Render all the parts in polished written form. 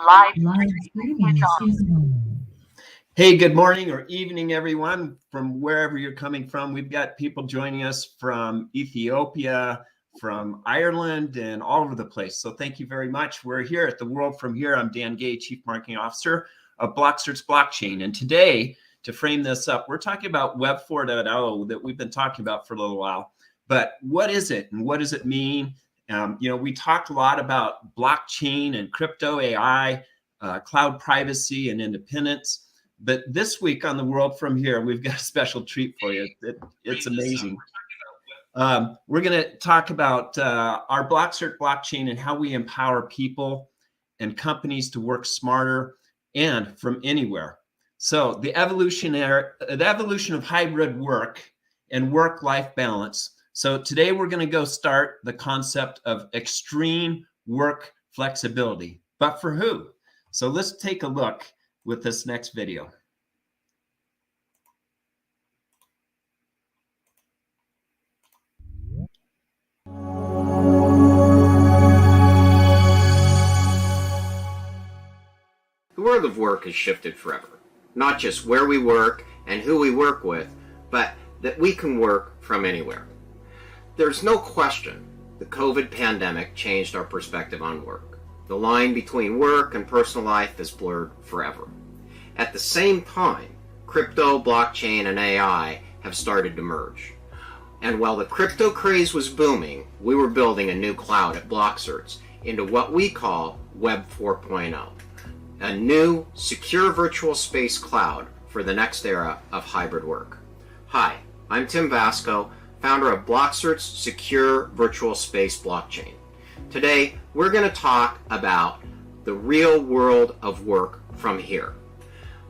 Live streaming is on. Hey, good morning or evening, everyone, from wherever you're coming from. We've got people joining us from Ethiopia, from Ireland, and all over the place. So thank you very much. We're here at the World From Here. I'm Dan Gay, Chief Marketing Officer of BlockCerts Blockchain. And today, to frame this up, we're talking about Web 4.0 that we've been talking about for a little while. But what is it and what does it mean? We talked a lot about blockchain and crypto AI, cloud privacy and independence. But this week on the World From Here, we've got a special treat for you. It's amazing. We're going to talk about our BlockCerts blockchain and how we empower people and companies to work smarter and from anywhere. So the evolution of hybrid work and work-life balance. So today we're going to go start the concept of extreme work flexibility. But for who? So let's take a look with this next video. The world of work has shifted forever. Not just where we work and who we work with, but that we can work from anywhere. There's no question the COVID pandemic changed our perspective on work. The line between work and personal life is blurred forever. At the same time, crypto, blockchain, and AI have started to merge. And while the crypto craze was booming, we were building a new cloud at BlockCerts into what we call Web 4.0, a new, secure virtual space cloud for the next era of hybrid work. Hi, I'm Tim Vasco, founder of BlockCerts Secure Virtual Space Blockchain. Today, we're going to talk about the real world of work from here.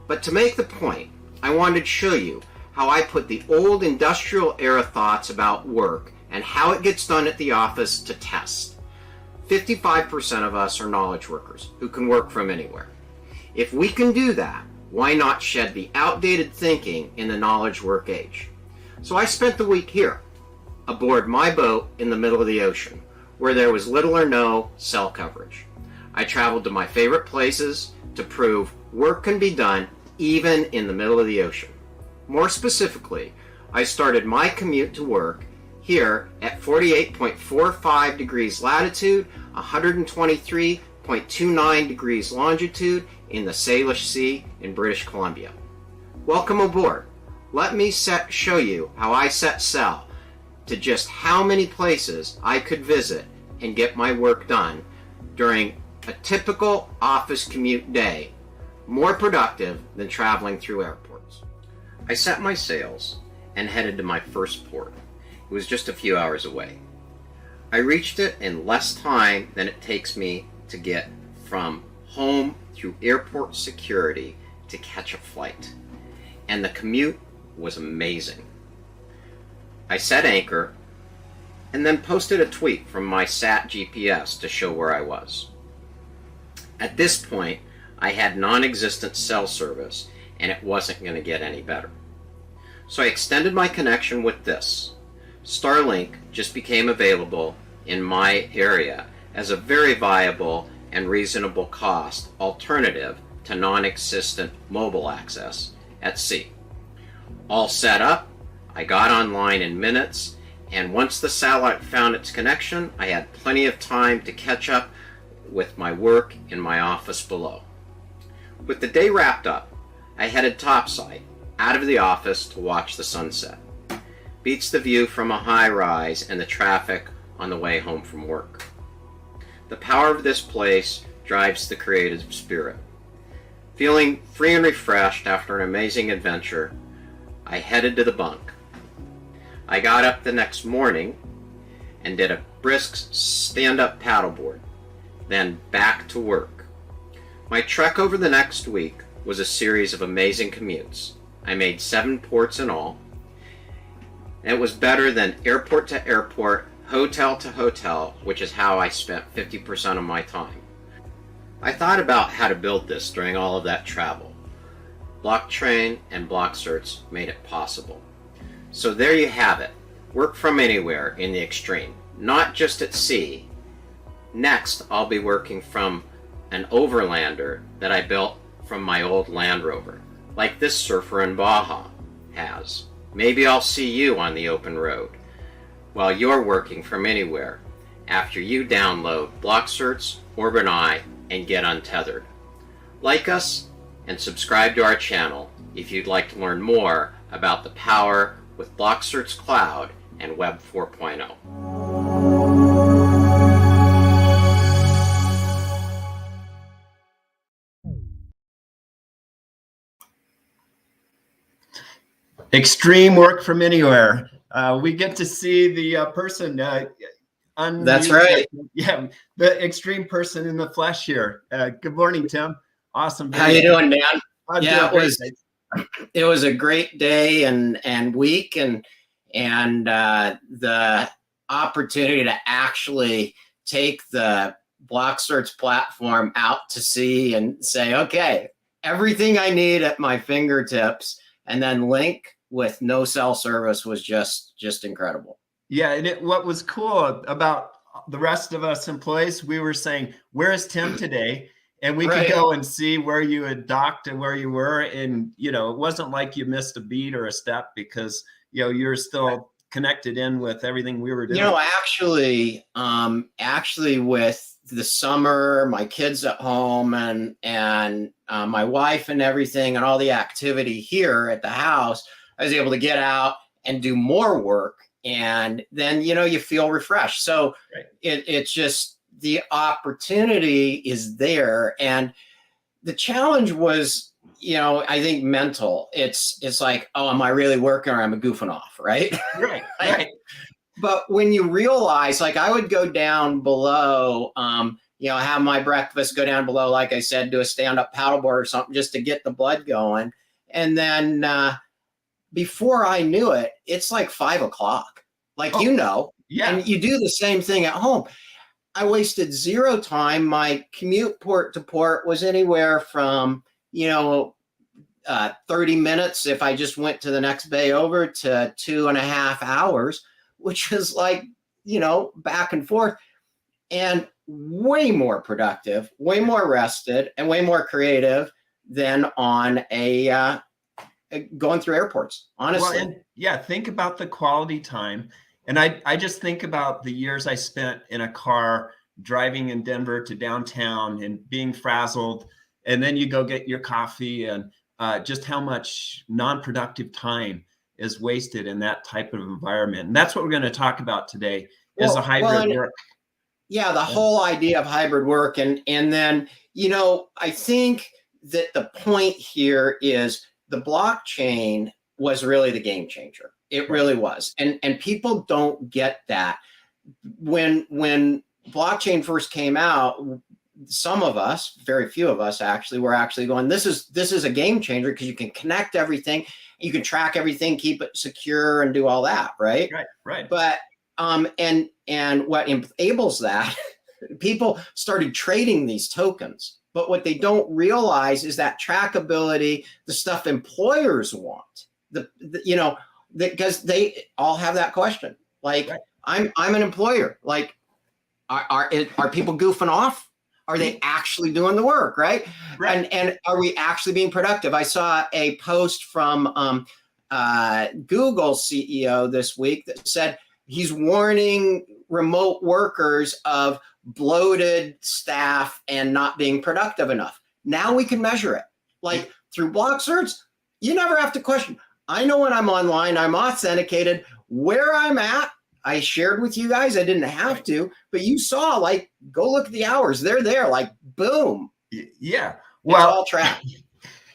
But to make the point, I wanted to show you how I put the old industrial era thoughts about work and how it gets done at the office to test. 55% of us are knowledge workers who can work from anywhere. If we can do that, why not shed the outdated thinking in the knowledge work age? So I spent the week here, aboard my boat in the middle of the ocean, where there was little or no cell coverage. I traveled to my favorite places to prove work can be done even in the middle of the ocean. More specifically, I started my commute to work here at 48.45 degrees latitude, 123.29 degrees longitude in the Salish Sea in British Columbia. Welcome aboard. Let me show you how I set sail to just how many places I could visit and get my work done during a typical office commute day, more productive than traveling through airports. I set my sails and headed to my first port. It was just a few hours away. I reached it in less time than it takes me to get from home through airport security to catch a flight. And the commute was amazing. I set anchor and then posted a tweet from my SAT GPS to show where I was. At this point, I had non-existent cell service and it wasn't going to get any better. So I extended my connection with this. Starlink just became available in my area as a very viable and reasonable cost alternative to non-existent mobile access at sea. All set up, I got online in minutes, and once the satellite found its connection, I had plenty of time to catch up with my work in my office below. With the day wrapped up, I headed topside, out of the office to watch the sunset. Beats the view from a high rise and the traffic on the way home from work. The power of this place drives the creative spirit. Feeling free and refreshed after an amazing adventure, I headed to the bunk. I got up the next morning and did a brisk stand-up paddleboard, then back to work. My trek over the next week was a series of amazing commutes. I made 7 ports in all. It was better than airport to airport, hotel to hotel, which is how I spent 50% of my time. I thought about how to build this during all of that travel. Blockchain and BlockCerts made it possible. So there you have it. Work from anywhere in the extreme, not just at sea. Next, I'll be working from an overlander that I built from my old Land Rover, like this surfer in Baja has. Maybe I'll see you on the open road while you're working from anywhere after you download BlockCerts, Orbit Eye, and get untethered. Like us and subscribe to our channel if you'd like to learn more about the power with BlockCerts Cloud and Web 4.0. Extreme work from anywhere. We get to see the person. That's right. Yeah, the extreme person in the flesh here. Good morning, Tim. Awesome. How you doing, Dan? Yeah, it was a great day and week, and the opportunity to actually take the BlockCerts platform out to sea and say, okay, everything I need at my fingertips, and then link with no cell service was just incredible. Yeah, and what was cool about the rest of us employees, we were saying, where is Tim today? And we could go and see where you had docked and where you were. And, you know, it wasn't like you missed a beat or a step because, you know, you're still connected in with everything we were doing. You know, actually with the summer, my kids at home and my wife and everything and all the activity here at the house, I was able to get out and do more work. And then, you know, you feel refreshed. So it's just the opportunity is there. And the challenge was, you know, I think mental. It's like, oh, am I really working or am I goofing off? Right. Right. But when you realize, like, I would go down below, you know, have my breakfast, go down below, like I said, do a stand-up paddleboard or something just to get the blood going. And then before I knew it, it's like 5 o'clock, like, you know, and you do the same thing at home. I wasted zero time. My commute port to port was anywhere from, you know, 30 minutes if I just went to the next bay over to 2.5 hours, which is like, you know, back and forth, and way more productive, way more rested, and way more creative than on a going through airports, honestly. Well, and think about the quality time. And I just think about the years I spent in a car driving in Denver to downtown and being frazzled. And then you go get your coffee, and just how much non-productive time is wasted in that type of environment. And that's what we're going to talk about today is a hybrid work. Yeah, the whole idea of hybrid work. And then, you know, I think that the point here is the blockchain was really the game changer. It really was. And people don't get that. When blockchain first came out, some of us, very few of us actually, were actually going, this is a game changer because you can connect everything, you can track everything, keep it secure, and do all that, right? Right. But and what enables that, people started trading these tokens. But what they don't realize is that trackability, the stuff employers want, you know, because they all have that question. Like, I'm an employer. Like, are people goofing off? Are they actually doing the work, right? And are we actually being productive? I saw a post from Google CEO this week that said he's warning remote workers of bloated staff and not being productive enough. Now we can measure it. Like, through BlockCerts, you never have to question. I know when I'm online, I'm authenticated, where I'm at. I shared with you guys, I didn't have to, but you saw, like, go look at the hours. They're there, like, boom. Yeah. Well, it's all tracked.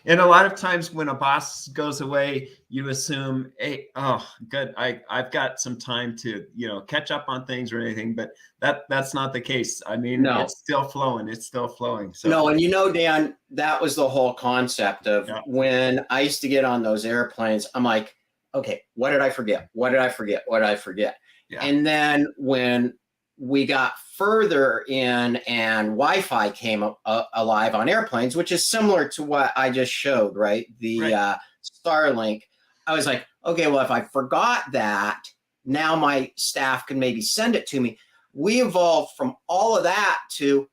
And a lot of times when a boss goes away, you assume, hey, oh, good, I've got some time to, you know, catch up on things or anything, but that's not the case. I mean, it's still flowing. It's still flowing. So no, and you know, Dan, that was the whole concept of when I used to get on those airplanes, I'm like, okay, what did I forget? What did I forget? What did I forget? Yeah. And then when we got further in and Wi-Fi came alive on airplanes, which is similar to what I just showed, right? The Starlink. I was like, okay, well, if I forgot that, now my staff can maybe send it to me. We evolved from all of that to,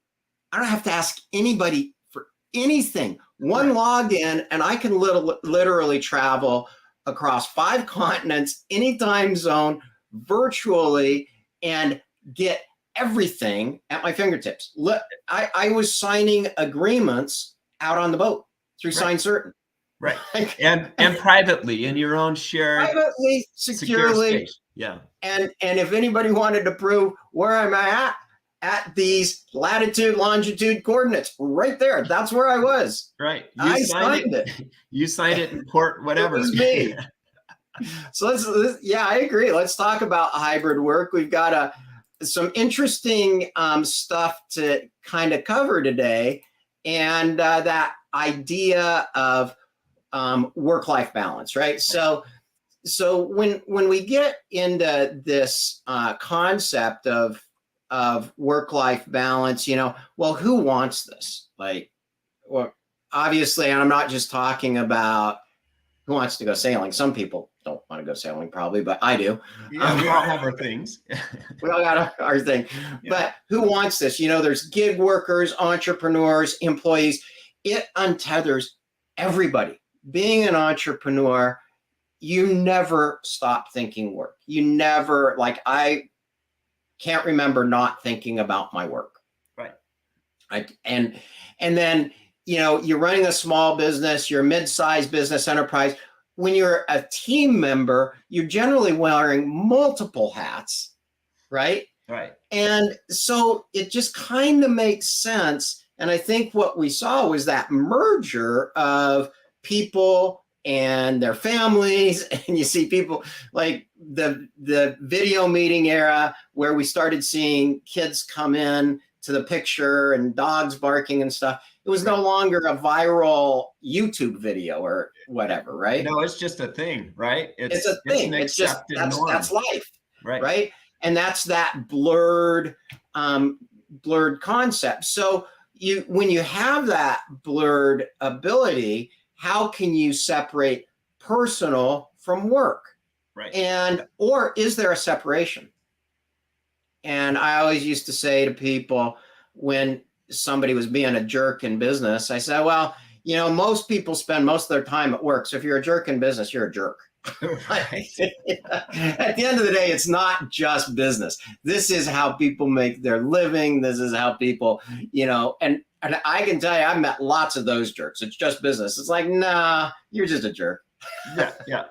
I don't have to ask anybody for anything. One login, and I can literally travel across 5 continents, any time zone, virtually, and get everything at my fingertips. I was signing agreements out on the boat through Sign Certain. Right. and privately in your own shared privately, securely. Space. Yeah. And if anybody wanted to prove where I'm at these latitude, longitude coordinates, right there. That's where I was. Right. I signed it. You signed it in port, whatever. It was me. So yeah, I agree. Let's talk about hybrid work. We've got some interesting stuff to kind of cover today, and that idea of work-life balance, right? So when we get into this concept of work-life balance, well, who wants this? Like, well, obviously, and I'm not just talking about who wants to go sailing. Some people don't want to go sailing, probably, but I do. Yeah, we all have our things. We all got our thing. Yeah. But who wants this? There's gig workers, entrepreneurs, employees. It untethers everybody. Being an entrepreneur, you never stop thinking work. You never, I can't remember not thinking about my work. Right. And then, you're running a small business, you're a mid-sized business enterprise. When you're a team member, you're generally wearing multiple hats, right? Right. And so it just kind of makes sense. And I think what we saw was that merger of people and their families, and you see people like the video meeting era where we started seeing kids come in to the picture and dogs barking and stuff. It was no longer a viral YouTube video or whatever, right? No, it's just a thing, right? It's a thing. It's just that's life, right? And that's that blurred concept. So when you have that blurred ability, how can you separate personal from work? Right. Or is there a separation? And I always used to say to people when somebody was being a jerk in business, I said, well, most people spend most of their time at work. So if you're a jerk in business, you're a jerk. Right. At the end of the day, it's not just business. This is how people make their living. This is how people, and I can tell you, I've met lots of those jerks. It's just business. It's like, nah, you're just a jerk. Yeah.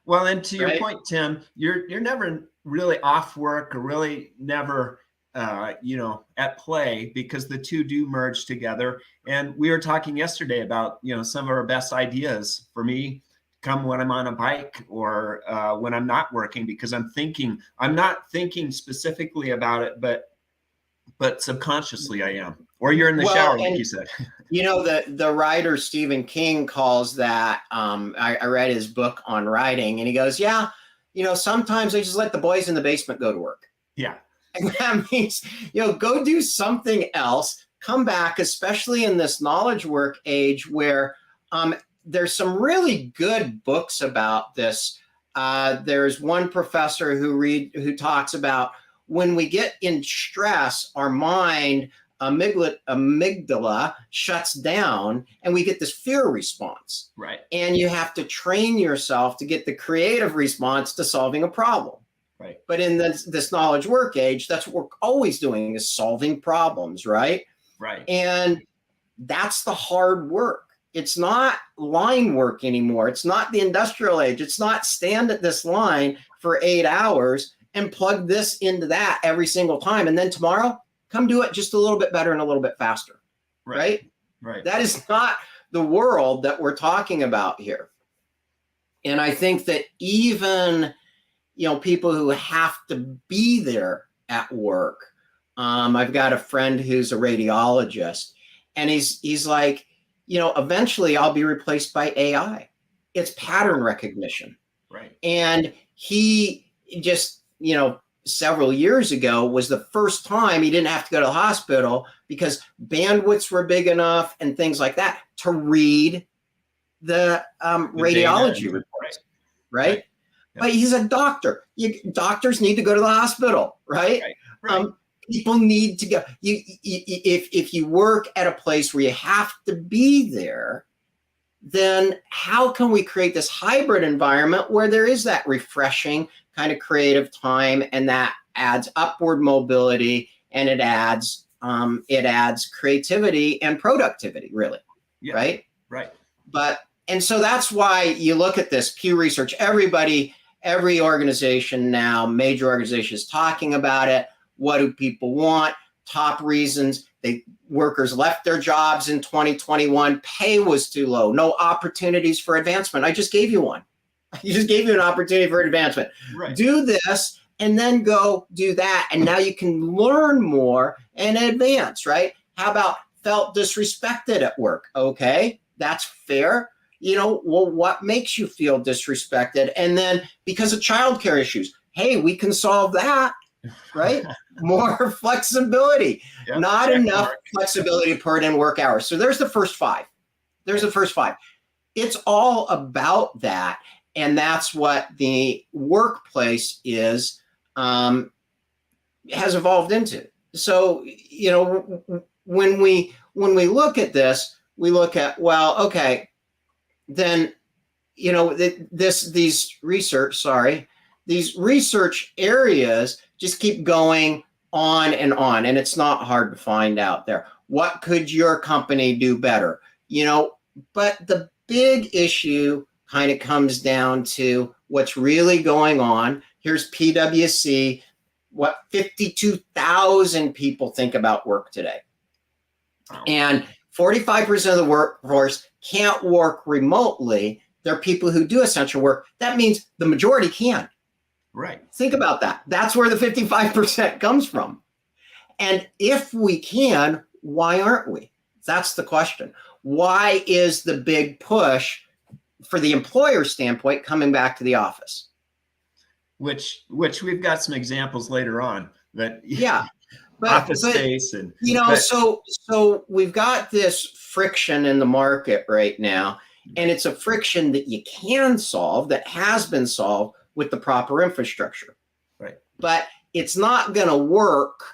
Well, and to your point, Tim, you're never really off work or really never, at play, because the two do merge together. And we were talking yesterday about, some of our best ideas for me come when I'm on a bike or when I'm not working, because I'm not thinking specifically about it, but subconsciously I am. Or you're in the shower, like you said. The writer Stephen King calls that, I read his book on writing, and he goes, yeah, sometimes I just let the boys in the basement go to work. Yeah. And that means, go do something else, come back, especially in this knowledge work age where there's some really good books about this. There's one professor who talks about when we get in stress, our mind, amygdala shuts down and we get this fear response. Right. And you have to train yourself to get the creative response to solving a problem. Right. But in this knowledge work age, that's what we're always doing, is solving problems, right? Right. And that's the hard work. It's not line work anymore. It's not the industrial age. It's not stand at this line for 8 hours and plug this into that every single time. And then tomorrow, come do it just a little bit better and a little bit faster, right? Right. That is not the world that we're talking about here. And I think that even, people who have to be there at work. I've got a friend who's a radiologist, and he's like, eventually I'll be replaced by AI. It's pattern recognition. Right. And he just, several years ago was the first time he didn't have to go to the hospital because bandwidths were big enough and things like that to read the radiology reports, right? But he's a doctor. Doctors need to go to the hospital, right? People need to go. If you work at a place where you have to be there, then how can we create this hybrid environment where there is that refreshing kind of creative time, and that adds upward mobility, and it adds creativity and productivity, really, right? Right. And so that's why you look at this Pew Research. Every organization now, major organization, is talking about it. What do people want? Top reasons. Workers left their jobs in 2021. Pay was too low. No opportunities for advancement. I just gave you one. I just gave you an opportunity for advancement. Right. Do this and then go do that. And now you can learn more and advance, right? How about felt disrespected at work? Okay, that's fair. Well, what makes you feel disrespected? And then because of childcare issues, hey, we can solve that, right? More flexibility. Yep. Not enough flexibility to put in work hours. So there's the first five. It's all about that. And that's what the workplace has evolved into. So, when we look at this, we look at, well, okay, then, these research areas just keep going on, and it's not hard to find out there. What could your company do better? But the big issue kind of comes down to what's really going on. Here's PwC, what 52,000 people think about work today. Wow. And 45% of the workforce can't work remotely. There are people who do essential work. That means the majority can. Right. Think about that. That's where the 55% comes from. And if we can, why aren't we? That's the question. Why is the big push for the employer standpoint coming back to the office? Which we've got some examples later on. But yeah. Office space and so we've got this friction in the market right now, and it's a friction that you can solve, that has been solved with the proper infrastructure. Right. But it's not going to work.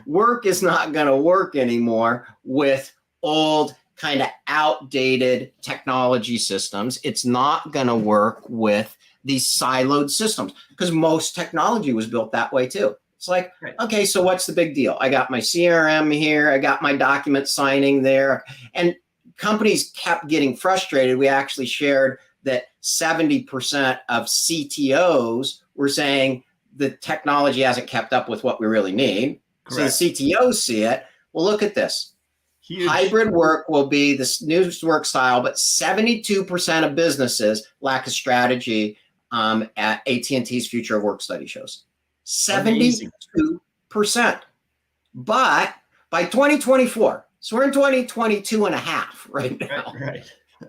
Work is not going to work anymore with old, kind of outdated technology systems. It's not going to work with these siloed systems, because most technology was built that way too. It's like, okay, so what's the big deal? I got my CRM here. I got my document signing there. And companies kept getting frustrated. We actually shared that 70% of CTOs were saying the technology hasn't kept up with what we really need. Correct. So the CTOs see it. Well, look at this. Huge. Hybrid work will be this new work style, but 72% of businesses lack a strategy at AT&T's Future of Work study shows. 72%. But by 2024, so we're in 2022 and a half right now. Right.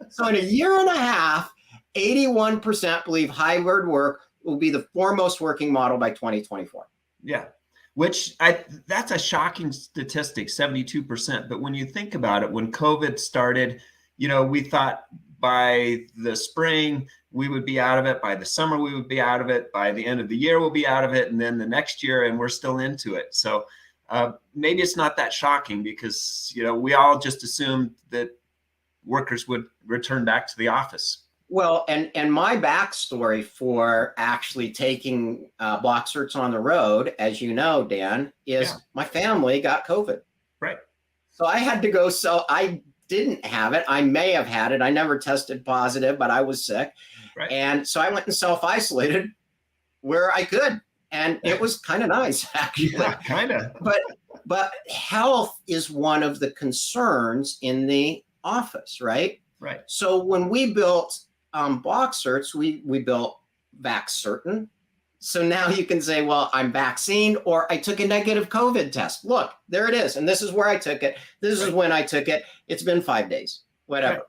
So in a year and a half, 81% believe hybrid work will be the foremost working model by 2024. Yeah, that's a shocking statistic, 72%. But when you think about it, when COVID started, we thought by the spring we would be out of it, by the summer we would be out of it, by the end of the year we'll be out of it, and then the next year, and we're still into it. So maybe it's not that shocking, because we all just assumed that workers would return back to the office. Well, and my backstory for actually taking BlockCerts on the road, as you know, Dan, is my family got COVID. Right. So I had to go. So I didn't have it. I may have had it. I never tested positive, but I was sick. Right. And so I went and self-isolated where I could. And it was kind of nice, actually. Yeah, kind of. But health is one of the concerns in the office, right? Right. So when we built BlockCerts, we built VacCertain. So now you can say, well, I'm vaccinated, or I took a negative COVID test. Look, there it is. And this is where I took it. This is when I took it. It's been 5 days, whatever.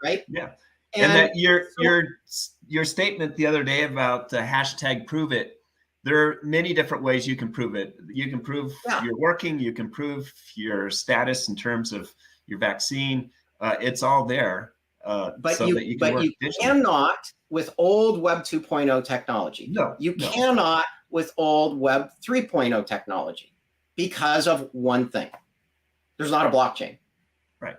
Right? Yeah. And that your statement the other day about hashtag prove it, there are many different ways you can prove it. You can prove you're working. You can prove your status in terms of your vaccine. It's all there. But you cannot with old Web 2.0 technology. No. You cannot with old Web 3.0 technology. because of one thing. There's not a blockchain. Right.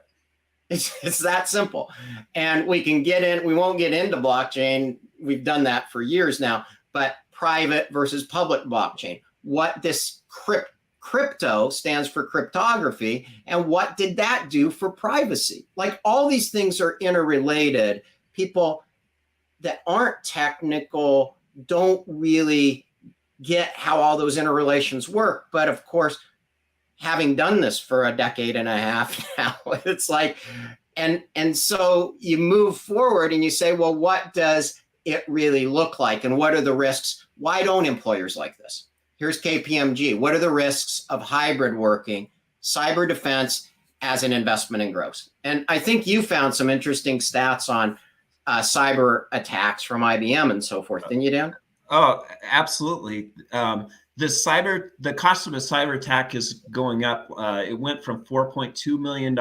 It's that simple. And we won't get into blockchain. We've done that for years now, but private versus public blockchain. What this crypto stands for cryptography, and what did that do for privacy? Like, all these things are interrelated. People that aren't technical don't really get how all those interrelations work. But of course, having done this for a decade and a half now, it's like, and so you move forward and you say, well, what does it really look like? And what are the risks? Why don't employers like this? Here's KPMG. What are the risks of hybrid working, cyber defense as an investment in growth? And I think you found some interesting stats on cyber attacks from IBM and so forth, didn't you, Dan? Oh, absolutely. The cost of a cyber attack is going up. It went from $4.2 million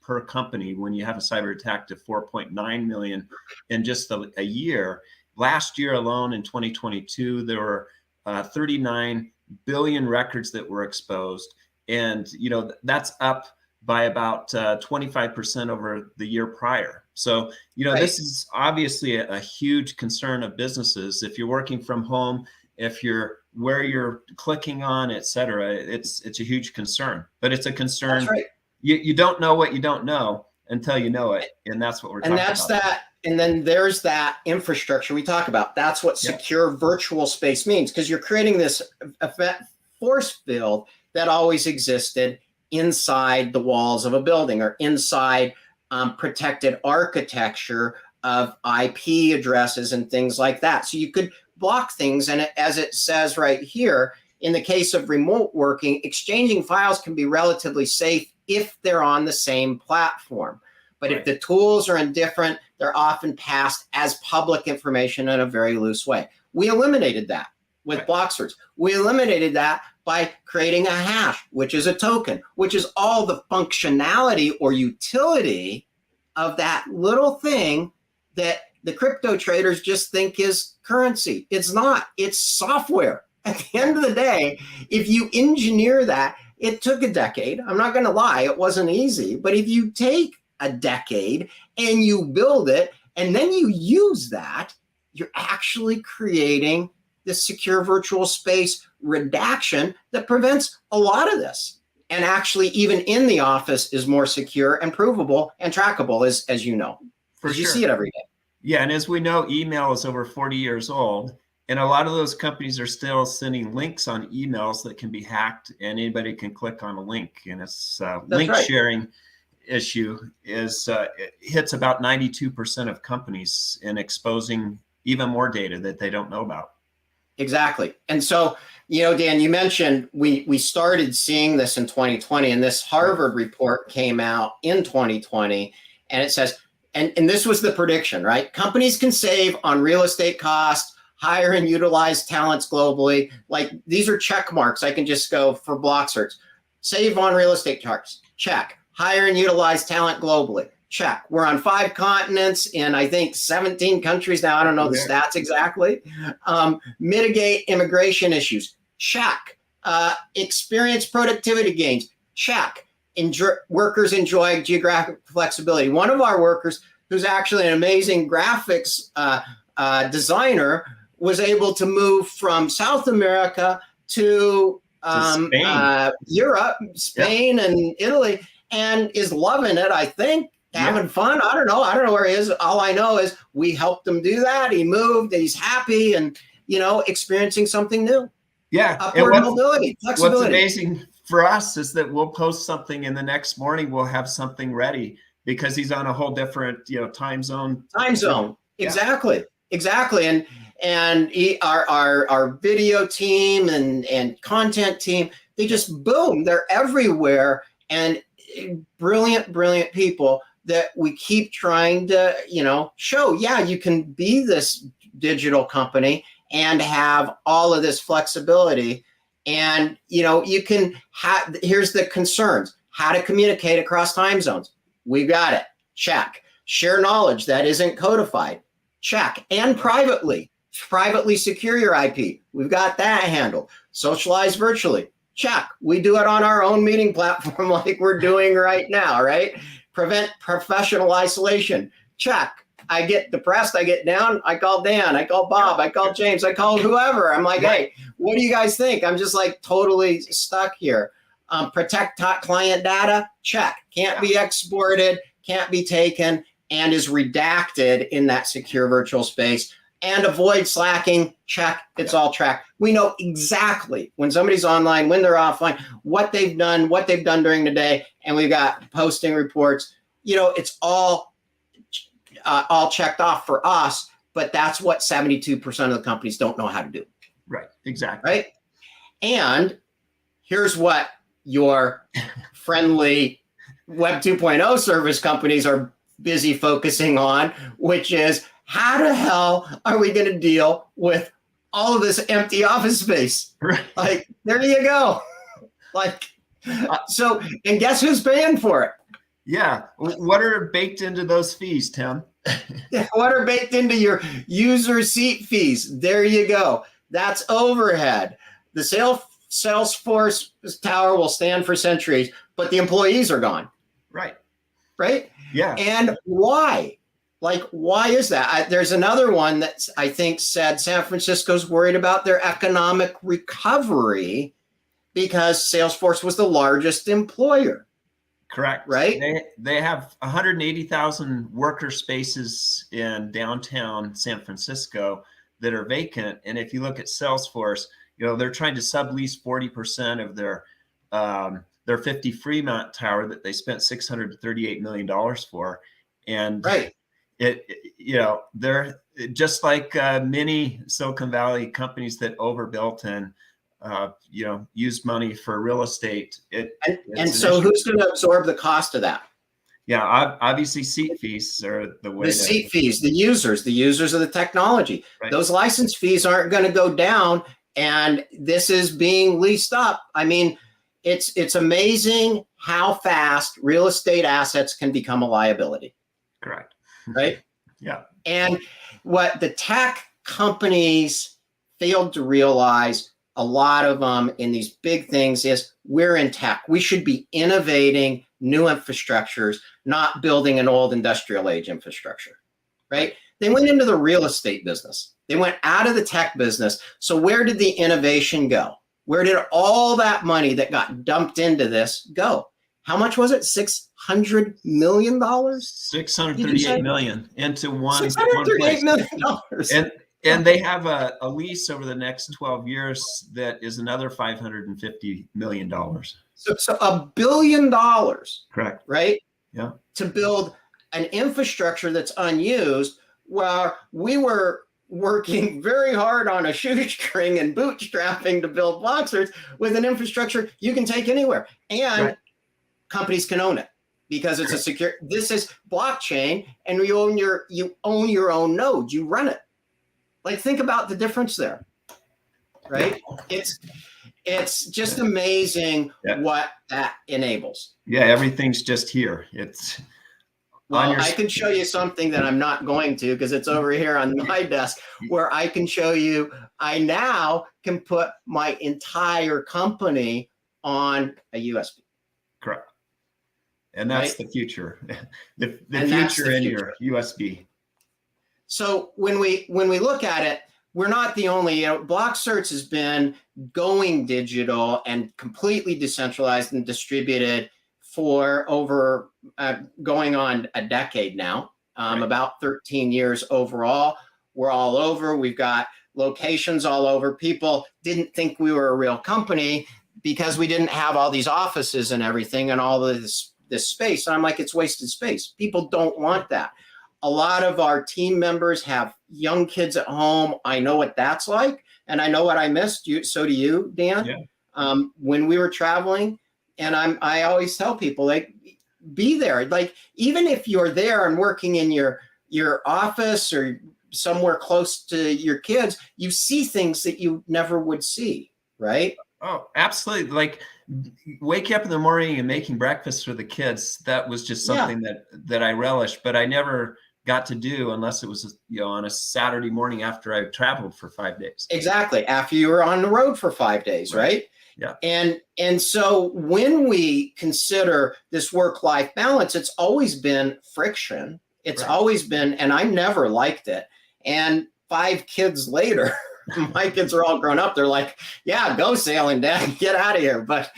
per company when you have a cyber attack to $4.9 million in just a year. Last year alone, in 2022, there were 39 billion records that were exposed, and that's up by about 25% over the year prior. So Right. This is obviously a huge concern of businesses. If you're working from home, if you're where you're clicking on, et cetera, it's a huge concern. But it's a concern. That's right. You don't know what you don't know until you know it, and that's what we're talking about. And that's that. And then there's that infrastructure we talk about. That's what secure virtual space means, because you're creating this force field that always existed inside the walls of a building, or inside protected architecture of IP addresses and things like that. So you could block things. And as it says right here, in the case of remote working, exchanging files can be relatively safe if they're on the same platform. But Right. if the tools are indifferent, they're often passed as public information in a very loose way. We eliminated that with Right. BlockCerts. We eliminated that by creating a hash, which is a token, which is all the functionality or utility of that little thing that the crypto traders just think is currency. It's not. It's software. At the end of the day, if you engineer that, it took a decade. I'm not going to lie. It wasn't easy. But if you take a decade and you build it and then you use that, you're actually creating this secure virtual space redaction that prevents a lot of this. And actually, even in the office, is more secure and provable and trackable, as you know. For You sure. see it every day. Yeah, and as we know, email is over 40 years old, and a lot of those companies are still sending links on emails that can be hacked, and anybody can click on a link. And it's link right. sharing issue is it hits about 92% of companies in exposing even more data that they don't know about. Exactly. And so, Dan, you mentioned we started seeing this in 2020, and this Harvard report came out in 2020, and it says, and this was the prediction, right? Companies can save on real estate costs, hire and utilize talents globally. Like, these are check marks. I can just go for BlockCerts. Save on real estate costs, check. Hire and utilize talent globally, check. We're on 5 continents in, I think, 17 countries now. I don't know the stats exactly. Mitigate immigration issues, check. Experience productivity gains, check. Workers enjoy geographic flexibility. One of our workers, who's actually an amazing graphics designer, was able to move from South America to Europe, Spain, and Italy, and is loving it, I think. Having fun. I don't know where he is. All I know is we helped him do that. He moved, and he's happy, and experiencing something new. Yeah. Upward mobility, flexibility. What's amazing for us is that we'll post something, and the next morning we'll have something ready because he's on a whole different, time zone. Exactly. And our video team and content team, they just boom. They're everywhere, and brilliant people that we keep trying to, show, you can be this digital company and have all of this flexibility. And, you can have, here's the concerns, how to communicate across time zones. We got it. Check. Share knowledge that isn't codified. Check. And privately secure your IP. We've got that handled. Socialize virtually. Check. We do it on our own meeting platform like we're doing right now, right? Prevent professional isolation. Check. I get depressed, I get down, I call Dan, I call Bob, I call James, I call whoever. I'm like, hey, what do you guys think? I'm just like totally stuck here. Protect client data, check. Can't be exported, can't be taken, and is redacted in that secure virtual space. And avoid slacking, check. It's all tracked. We know exactly when somebody's online, when they're offline, what they've done during the day, and we've got posting reports. You know, it's all checked off for us, but that's what 72% of the companies don't know how to do. Right, exactly. Right? And here's what your friendly Web 2.0 service companies are busy focusing on, which is how the hell are we going to deal with all of this empty office space? Right. Like, there you go. Like, so, and guess who's paying for it? Yeah. What are baked into those fees, Tim? What are baked into your user seat fees? There you go. That's overhead. The Salesforce tower will stand for centuries, but the employees are gone. Right. Right? Yeah. And why? Like, why is that? There's another one that I think said San Francisco's worried about their economic recovery because Salesforce was the largest employer. Correct. Right. They have 180,000 worker spaces in downtown San Francisco that are vacant. And if you look at Salesforce, you know, they're trying to sublease 40% of their 50 Fremont tower that they spent $638 million for. And you know, they're just like many Silicon Valley companies that overbuilt and you know, use money for real estate. And so who's going to absorb the cost of that? Yeah, obviously seat fees are the way. Seat fees, the users of the technology. Right. Those license fees aren't going to go down, and this is being leased up. I mean, it's amazing how fast real estate assets can become a liability. Correct. Right? Yeah. And what the tech companies failed to realize, a lot of them in these big things, is we're in tech. We should be innovating new infrastructures, not building an old industrial age infrastructure, right? They went into the real estate business. They went out of the tech business. So where did the innovation go? Where did all that money that got dumped into this go? How much was it? $600 million? $638 million into one. $638 million. And they have a lease over the next 12 years that is another $550 million. So $1 billion. Correct. Right? Yeah. To build an infrastructure that's unused, where we were working very hard on a shoestring and bootstrapping to build BlockCerts with an infrastructure you can take anywhere. And companies can own it because it's a secure. This is blockchain, and you own your own node. You run it. Like, think about the difference there, right? It's just amazing what that enables. Yeah, everything's just here. Well, I can show you something that I'm not going to because it's over here on my desk, where I can show you I now can put my entire company on a USB. Correct. And that's the future. The future in your USB. So when we look at it, we're not the only, BlockCerts has been going digital and completely decentralized and distributed for over going on a decade now, about 13 years overall. We're all over. We've got locations all over. People didn't think we were a real company because we didn't have all these offices and everything and all of this space. And I'm like, it's wasted space. People don't want that. A lot of our team members have young kids at home. I know what that's like, and I know what I missed. So do you, Dan? Yeah. When we were traveling, and I always tell people, like, be there. Like, even if you're there and working in your office or somewhere close to your kids, you see things that you never would see, right? Oh, absolutely. Like, waking up in the morning and making breakfast for the kids, that was just something that I relished, but I never got to do unless it was, on a Saturday morning after I traveled for 5 days. Exactly. After you were on the road for 5 days, right? Yeah. And so when we consider this work-life balance, it's always been friction. It's always been, and I never liked it. And 5 kids later, my kids are all grown up. They're like, yeah, go sailing, Dad, get out of here. But,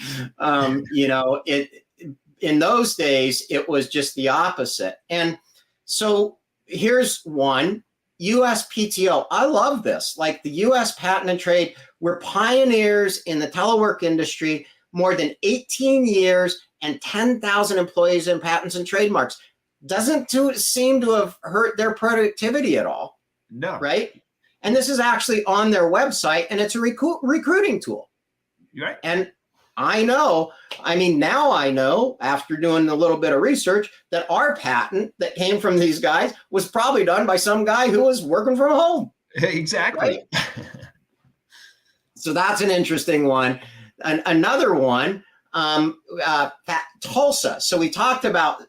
you know, in those days, it was just the opposite. And so here's one, USPTO. I love this. Like the US Patent and Trade, we're pioneers in the telework industry, more than 18 years and 10,000 employees in patents and trademarks. Doesn't seem to have hurt their productivity at all. No. Right? And this is actually on their website, and it's a recruiting tool. Right. And I know, I mean, now I know, after doing a little bit of research, that our patent that came from these guys was probably done by some guy who was working from home. Exactly. Right? So that's an interesting one. Another one, Tulsa. So we talked about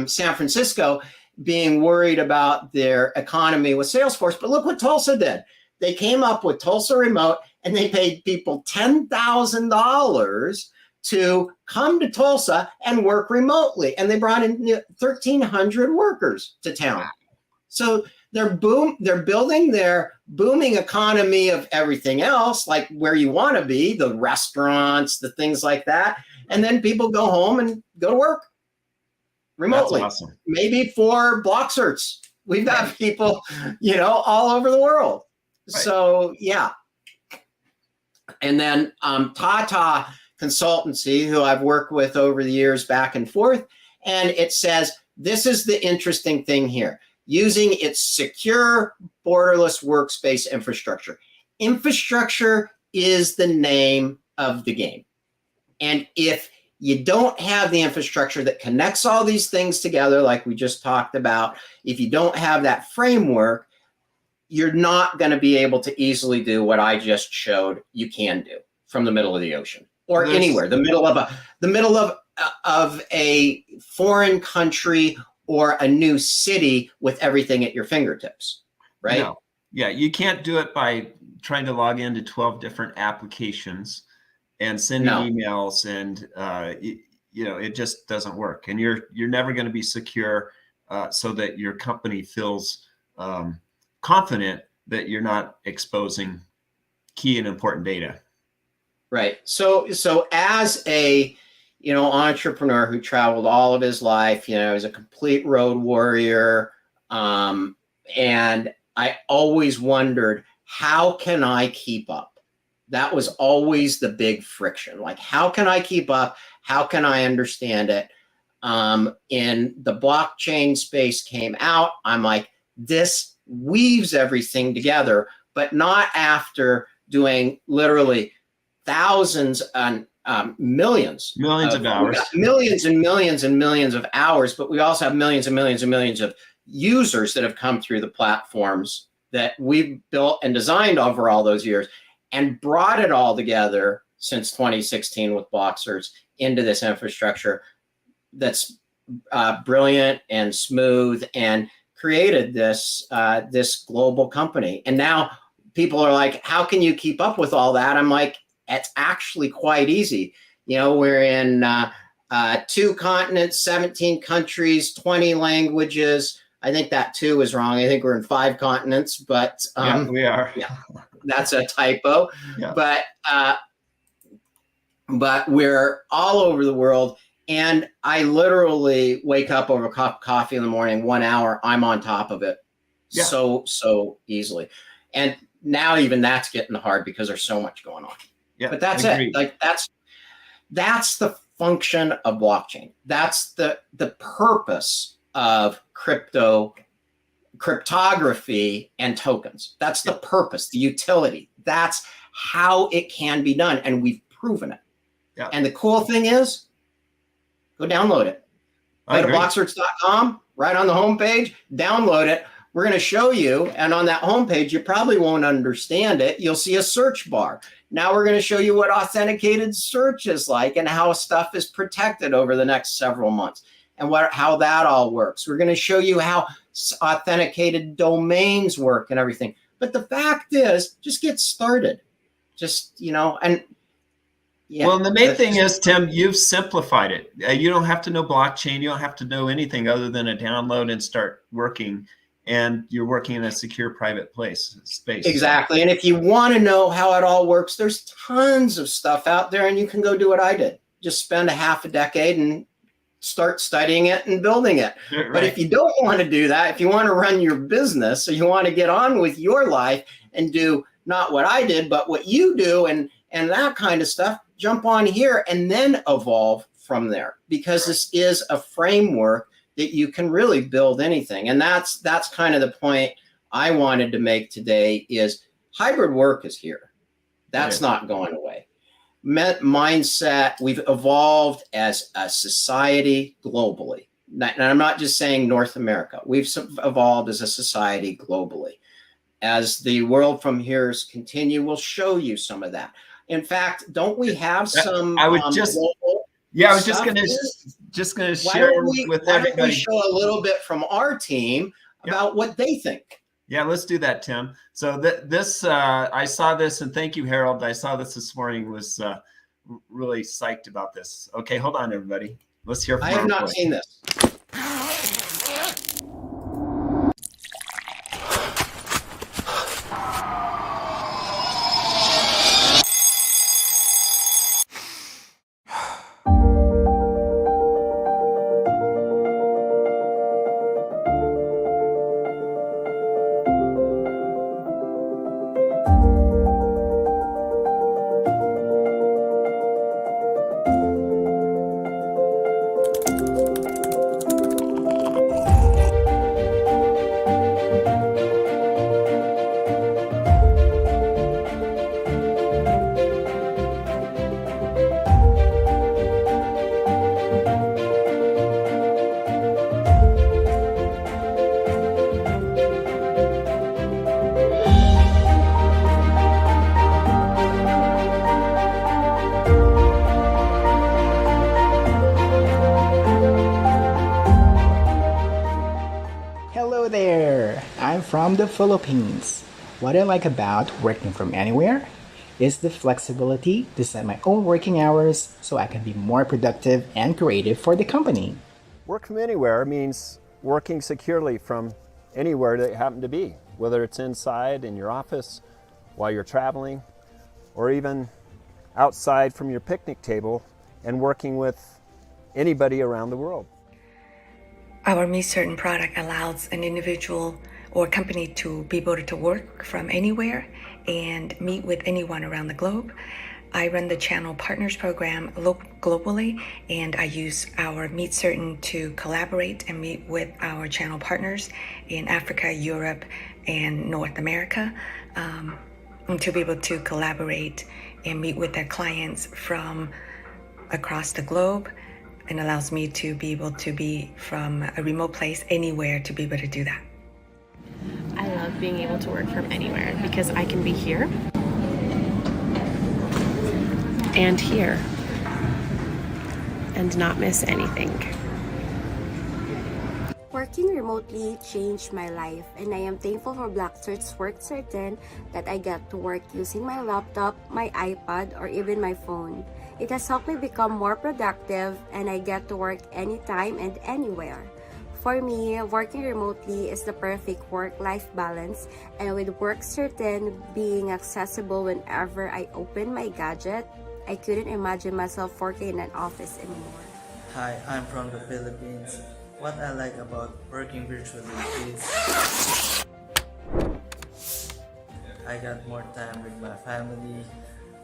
San Francisco being worried about their economy with Salesforce, but look what Tulsa did. They came up with Tulsa Remote, and they paid people $10,000 to come to Tulsa and work remotely. And they brought in 1,300 workers to town. So they're building their booming economy of everything else, like where you want to be, the restaurants, the things like that. And then people go home and go to work remotely. That's awesome. Maybe for BlockCerts. We've got people, you know, all over the world. Right. So, yeah. And then Tata Consultancy, who I've worked with over the years back and forth, and it says, this is the interesting thing here, using its secure borderless workspace infrastructure. Infrastructure is the name of the game. And if you don't have the infrastructure that connects all these things together, like we just talked about, if you don't have that framework, you're not going to be able to easily do what I just showed you can do from the middle of the ocean or anywhere, the middle of a foreign country or a new city with everything at your fingertips, right? No. Yeah, you can't do it by trying to log into 12 different applications and sending emails, and you know, it just doesn't work. And you're never going to be secure so that your company feels confident that you're not exposing key and important data. Right. So as a, you know, entrepreneur who traveled all of his life, you know, he's a complete road warrior, and I always wondered, how can I keep up? That was always the big friction. Like, how can I keep up? How can I understand it? In the blockchain space came out, I'm like, this weaves everything together, but not after doing literally thousands and millions of hours, millions and millions and millions of hours, but we also have millions and millions and millions of users that have come through the platforms that we've built and designed over all those years, and brought it all together since 2016 with BlockCerts into this infrastructure that's brilliant and smooth, and created this this global company. And now people are like, how can you keep up with all that? I'm like, it's actually quite easy. You know, we're in 2 continents, 17 countries, 20 languages. I think that 2 is wrong. I think we're in 5 continents, but yeah, we are. Yeah, that's a typo. Yeah. But we're all over the world. And I literally wake up over a cup of coffee in the morning, 1 hour, I'm on top of it. Yeah. So easily. And now even that's getting hard because there's so much going on. Yeah, but that's it. Like that's the function of blockchain. That's the purpose of cryptography and tokens. That's the purpose, the utility. That's how it can be done. And we've proven it. Yeah. And the cool thing is, go download it. Go to BlockCerts.com, right on the homepage, download it. We're going to show you, and on that homepage, you probably won't understand it. You'll see a search bar. Now we're going to show you what authenticated search is like and how stuff is protected over the next several months and how that all works. We're going to show you how authenticated domains work and everything. But the fact is, just get started. Just, you know, and Yeah, well, the main thing is, Tim, you've simplified it. You don't have to know blockchain. You don't have to know anything other than a download and start working. And you're working in a secure private space. Exactly. And if you want to know how it all works, there's tons of stuff out there, and you can go do what I did. Just spend a half a decade and start studying it and building it. Right. But if you don't want to do that, if you want to run your business, or you want to get on with your life and do not what I did, but what you do and that kind of stuff, jump on here and then evolve from there, because this is a framework that you can really build anything. And that's kind of the point I wanted to make today, is hybrid work is here. That's not going away. Mindset, we've evolved as a society globally. And I'm not just saying North America. We've evolved as a society globally. As the world from here is continue, we'll show you some of that. In fact, don't we have some? I was just going to share with everybody. Why don't we show a little bit from our team about what they think? Yeah, let's do that, Tim. So this, I saw this, and thank you, Harold. I saw this morning. Was really psyched about this. Okay, hold on, everybody. Let's hear from I have not seen this. From the Philippines. What I like about working from anywhere is the flexibility to set my own working hours so I can be more productive and creative for the company. Work from anywhere means working securely from anywhere that you happen to be, whether it's inside in your office, while you're traveling, or even outside from your picnic table and working with anybody around the world. Our Meet Certain product allows an individual or company to be able to work from anywhere and meet with anyone around the globe. I run the Channel Partners program globally, and I use our Meet Certain to collaborate and meet with our channel partners in Africa, Europe, and North America, and to be able to collaborate and meet with their clients from across the globe, and allows me to be able to be from a remote place anywhere to be able to do that. I love being able to work from anywhere because I can be here and here and not miss anything. Working remotely changed my life, and I am thankful for BlockCerts Certain that I get to work using my laptop, my iPad, or even my phone. It has helped me become more productive, and I get to work anytime and anywhere. For me, working remotely is the perfect work-life balance, and with Certain being accessible whenever I open my gadget, I couldn't imagine myself working in an office anymore. Hi, I'm from the Philippines. What I like about working virtually is I got more time with my family.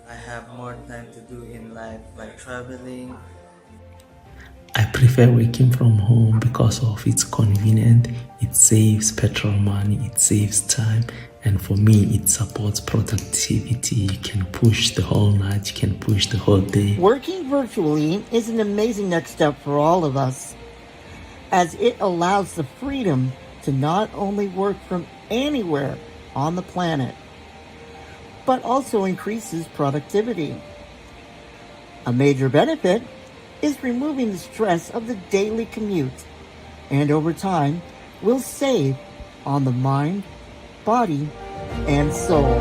I have more time to do in life, like traveling. I prefer working from home because of it's convenient, it saves petrol money, it saves time, and for me it supports productivity. You can push the whole night, you can push the whole day. Working virtually is an amazing next step for all of us, as it allows the freedom to not only work from anywhere on the planet, but also increases productivity. A major benefit is removing the stress of the daily commute, and over time will save on the mind, body, and soul.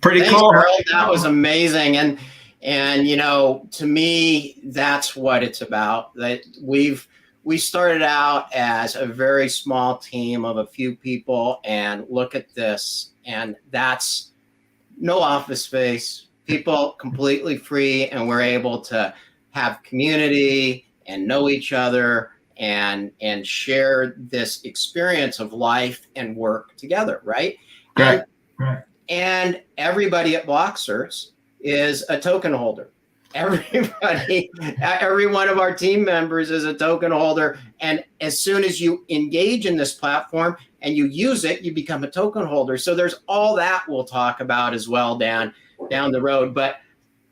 Pretty Thanks, cool. Earl. That was amazing. And you know, to me, that's what it's about. That we started out as a very small team of a few people, and look at this, and that's no office space, people completely free, and we're able to have community and know each other and share this experience of life and work together, right? Right. And everybody at BlockCerts is a token holder. Everybody, every one of our team members is a token holder. And as soon as you engage in this platform and you use it, you become a token holder. So there's all that we'll talk about as well down the road. But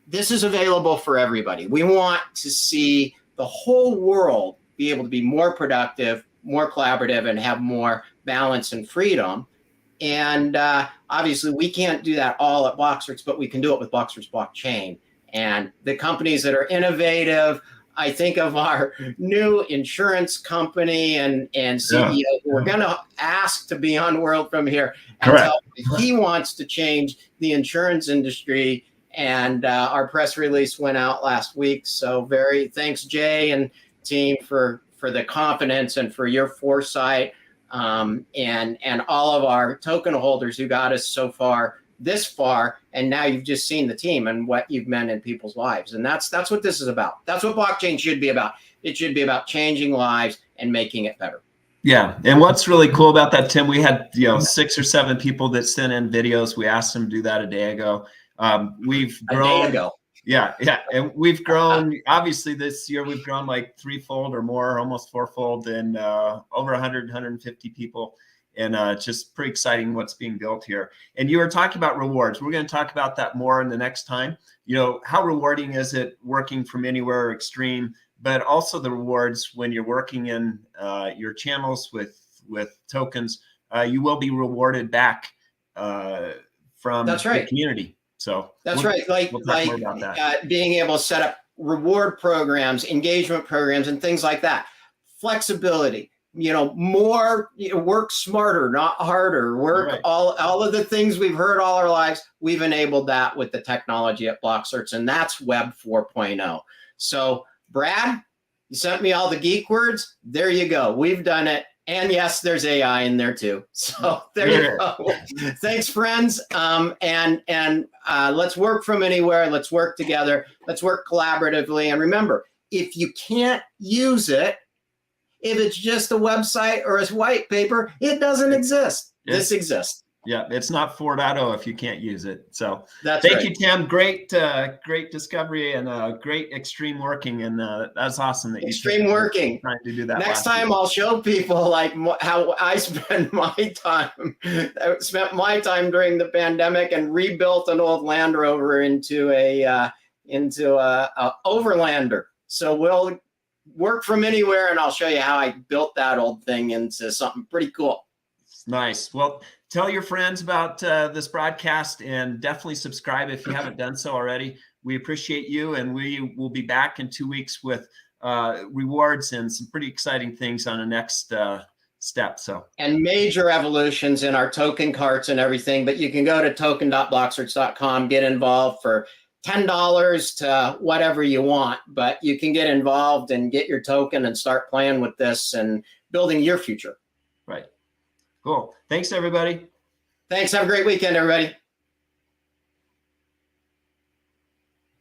this is available for everybody. We want to see the whole world be able to be more productive, more collaborative, and have more balance and freedom. And obviously, we can't do that all at BlockCerts, but we can do it with BlockCerts Blockchain. And the companies that are innovative, I think of our new insurance company and CEO who we're going to ask to be on World From Here and tell him he wants to change the insurance industry. And our press release went out last week. So thanks, Jay and team, for the confidence and for your foresight. And all of our token holders who got us this far, and now you've just seen the team and what you've meant in people's lives. And that's what this is about. That's what blockchain should be about. It should be about changing lives and making it better. Yeah. And what's really cool about that, Tim, we had 6 or 7 people that sent in videos. We asked them to do that a day ago. We've grown. A day ago. Yeah. And we've grown, obviously this year we've grown like 3-fold or more, almost 4-fold, and over 150 people. And just pretty exciting what's being built here. And you were talking about rewards. We're going to talk about that more in the next time. You know, how rewarding is it working from anywhere extreme, but also the rewards when you're working in your channels with tokens, you will be rewarded back from the community. So that's right. Like being able to set up reward programs, engagement programs, and things like that. Flexibility. Work smarter, not harder. All of the things we've heard all our lives, we've enabled that with the technology at BlockCerts, and that's Web 4.0. So, Brad, you sent me all the geek words. There you go. We've done it. And yes, there's AI in there too. So there you go. Thanks, friends. And let's work from anywhere. Let's work together. Let's work collaboratively. And remember, if you can't use it, if it's just a website or a white paper, it doesn't exist. This exists. Yeah, it's not 4.0 if you can't use it. So thank you, Tim. Great discovery and great extreme working. And that's awesome that extreme working. Trying to do that. Next time I'll show people like how I spend my time. I spent my time during the pandemic and rebuilt an old Land Rover into a Overlander. So we'll work from anywhere, and I'll show you how I built that old thing into something pretty cool. Nice. Well, tell your friends about this broadcast, and definitely subscribe if you haven't done so already. We appreciate you, and we will be back in 2 weeks with rewards and some pretty exciting things on the next step. And major evolutions in our token carts and everything, but you can go to token.blockcerts.com, get involved for $10 to whatever you want, but you can get involved and get your token and start playing with this and building your future. Right. Cool. Thanks, everybody. Thanks. Have a great weekend, everybody.